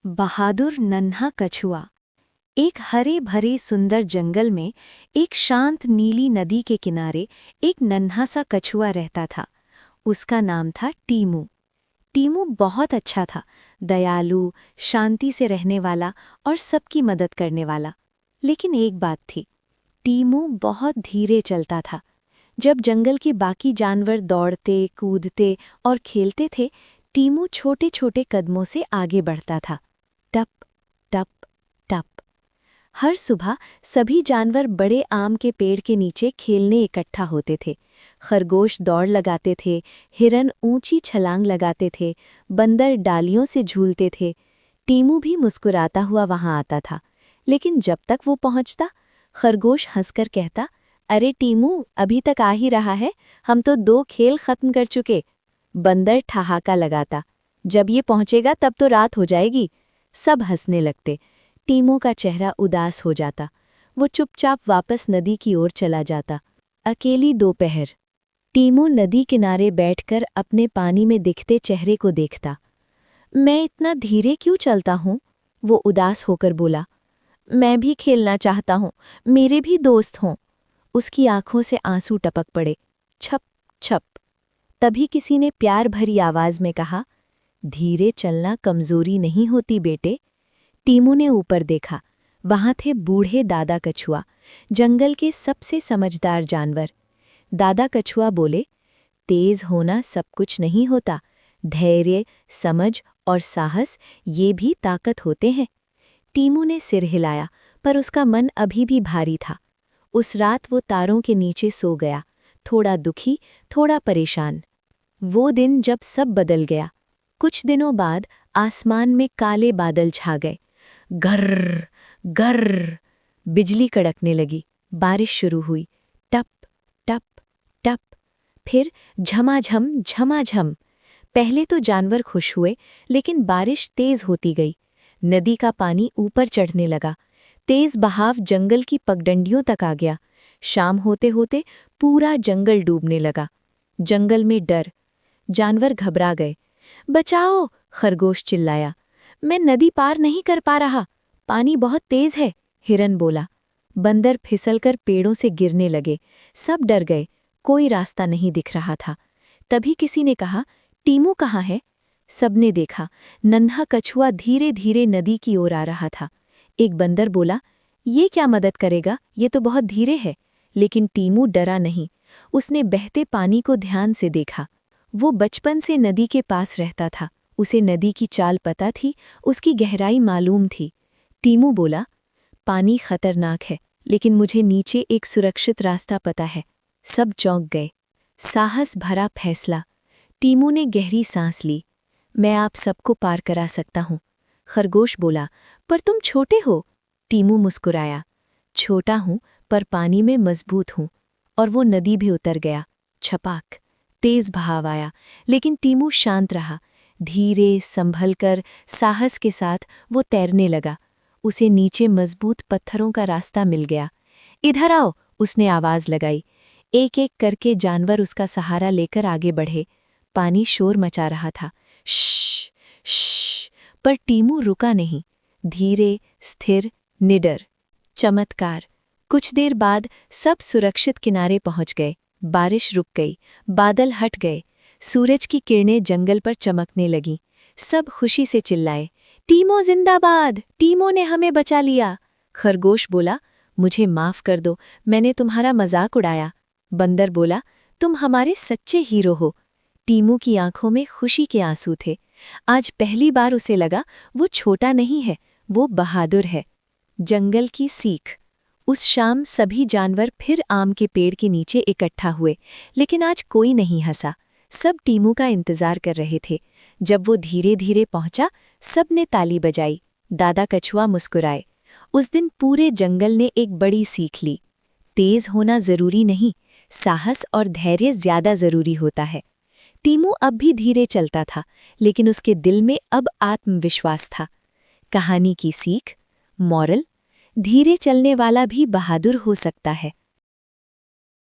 बहादुर नन्हा कछुआ। एक हरे भरे सुंदर जंगल में एक शांत नीली नदी के किनारे एक नन्हा सा कछुआ रहता था। उसका नाम था टीमू। टीमू बहुत अच्छा था, दयालु, शांति से रहने वाला और सबकी मदद करने वाला। लेकिन एक बात थी, टीमू बहुत धीरे चलता था। जब जंगल के बाकी जानवर दौड़ते, कूदते और खेलते थे, टीमू छोटे छोटे कदमों से आगे बढ़ता था। टप टप टप। हर सुबह सभी जानवर बड़े आम के पेड़ के नीचे खेलने इकट्ठा होते थे। खरगोश दौड़ लगाते थे, हिरन ऊंची छलांग लगाते थे, बंदर डालियों से झूलते थे। टीमू भी मुस्कुराता हुआ वहां आता था। लेकिन जब तक वो पहुंचता, खरगोश हंसकर कहता, अरे टीमू, अभी तक आ ही रहा है, हम तो 2 खेल खत्म कर चुके। बंदर ठहाका लगाता, जब ये पहुंचेगा तब तो रात हो जाएगी। सब हंसने लगते। टीमू का चेहरा उदास हो जाता। वो चुपचाप वापस नदी की ओर चला जाता। अकेली दोपहर। टीमू नदी किनारे बैठकर अपने पानी में दिखते चेहरे को देखता। मैं इतना धीरे क्यों चलता हूँ? वो उदास होकर बोला। मैं भी खेलना चाहता हूँ, मेरे भी दोस्त हों। उसकी आंखों से आंसू टपक पड़े। छप छप। तभी किसी ने प्यार भरी आवाज में कहा, धीरे चलना कमजोरी नहीं होती बेटे। टीमू ने ऊपर देखा। वहां थे बूढ़े दादा कछुआ, जंगल के सबसे समझदार जानवर। दादा कछुआ बोले, तेज होना सब कुछ नहीं होता, धैर्य, समझ और साहस ये भी ताकत होते हैं। टीमू ने सिर हिलाया, पर उसका मन अभी भी भारी था। उस रात वो तारों के नीचे सो गया, थोड़ा दुखी, थोड़ा परेशान। वो दिन जब सब बदल गया। कुछ दिनों बाद आसमान में काले बादल छा गए। गर्र गर्र, बिजली कड़कने लगी। बारिश शुरू हुई। टप टप टप। फिर झमाझम झमाझम। पहले तो जानवर खुश हुए, लेकिन बारिश तेज होती गई। नदी का पानी ऊपर चढ़ने लगा। तेज बहाव जंगल की पगडंडियों तक आ गया। शाम होते होते पूरा जंगल डूबने लगा। जंगल में डर। जानवर घबरा गए। बचाओ! खरगोश चिल्लाया। मैं नदी पार नहीं कर पा रहा, पानी बहुत तेज है, हिरन बोला। बंदर फिसलकर पेड़ों से गिरने लगे। सब डर गए, कोई रास्ता नहीं दिख रहा था। तभी किसी ने कहा, टीमू कहाँ है? सबने देखा, नन्हा कछुआ धीरे धीरे नदी की ओर आ रहा था। एक बंदर बोला, ये क्या मदद करेगा, ये तो बहुत धीरे है। लेकिन टीमू डरा नहीं। उसने बहते पानी को ध्यान से देखा। वो बचपन से नदी के पास रहता था। उसे नदी की चाल पता थी, उसकी गहराई मालूम थी। टीमू बोला, पानी खतरनाक है, लेकिन मुझे नीचे एक सुरक्षित रास्ता पता है। सब चौंक गए। साहस भरा फैसला। टीमू ने गहरी सांस ली। मैं आप सबको पार करा सकता हूँ। खरगोश बोला, पर तुम छोटे हो। टीमू मुस्कुराया, छोटा हूँ पर पानी में मजबूत हूँ। और वो नदी भी उतर गया। छपाक। तेज बहाव आया, लेकिन टीमू शांत रहा। धीरे, संभलकर, साहस के साथ वो तैरने लगा। उसे नीचे मजबूत पत्थरों का रास्ता मिल गया। इधर आओ, उसने आवाज लगाई। एक एक करके जानवर उसका सहारा लेकर आगे बढ़े। पानी शोर मचा रहा था। श्श श्श। पर टीमू रुका नहीं। धीरे, स्थिर, निडर। चमत्कार। कुछ देर बाद सब सुरक्षित किनारे पहुंच गए। बारिश रुक गई, बादल हट गए। सूरज की किरणें जंगल पर चमकने लगीं। सब खुशी से चिल्लाए, टीमो जिंदाबाद, टीमो ने हमें बचा लिया। खरगोश बोला, मुझे माफ कर दो, मैंने तुम्हारा मजाक उड़ाया। बंदर बोला, तुम हमारे सच्चे हीरो हो। टीमू की आंखों में खुशी के आंसू थे। आज पहली बार उसे लगा वो छोटा नहीं है, वो बहादुर है। जंगल की सीख। उस शाम सभी जानवर फिर आम के पेड़ के नीचे इकट्ठा हुए, लेकिन आज कोई नहीं हंसा। सब टीमू का इंतजार कर रहे थे। जब वो धीरे धीरे पहुंचा, सबने ताली बजाई। दादा कछुआ मुस्कुराए। उस दिन पूरे जंगल ने एक बड़ी सीख ली। तेज होना जरूरी नहीं, साहस और धैर्य ज्यादा जरूरी होता है। टीमू अब भी धीरे चलता था, लेकिन उसके दिल में अब आत्मविश्वास था। कहानी की सीख, मॉरल, धीरे चलने वाला भी बहादुर हो सकता है।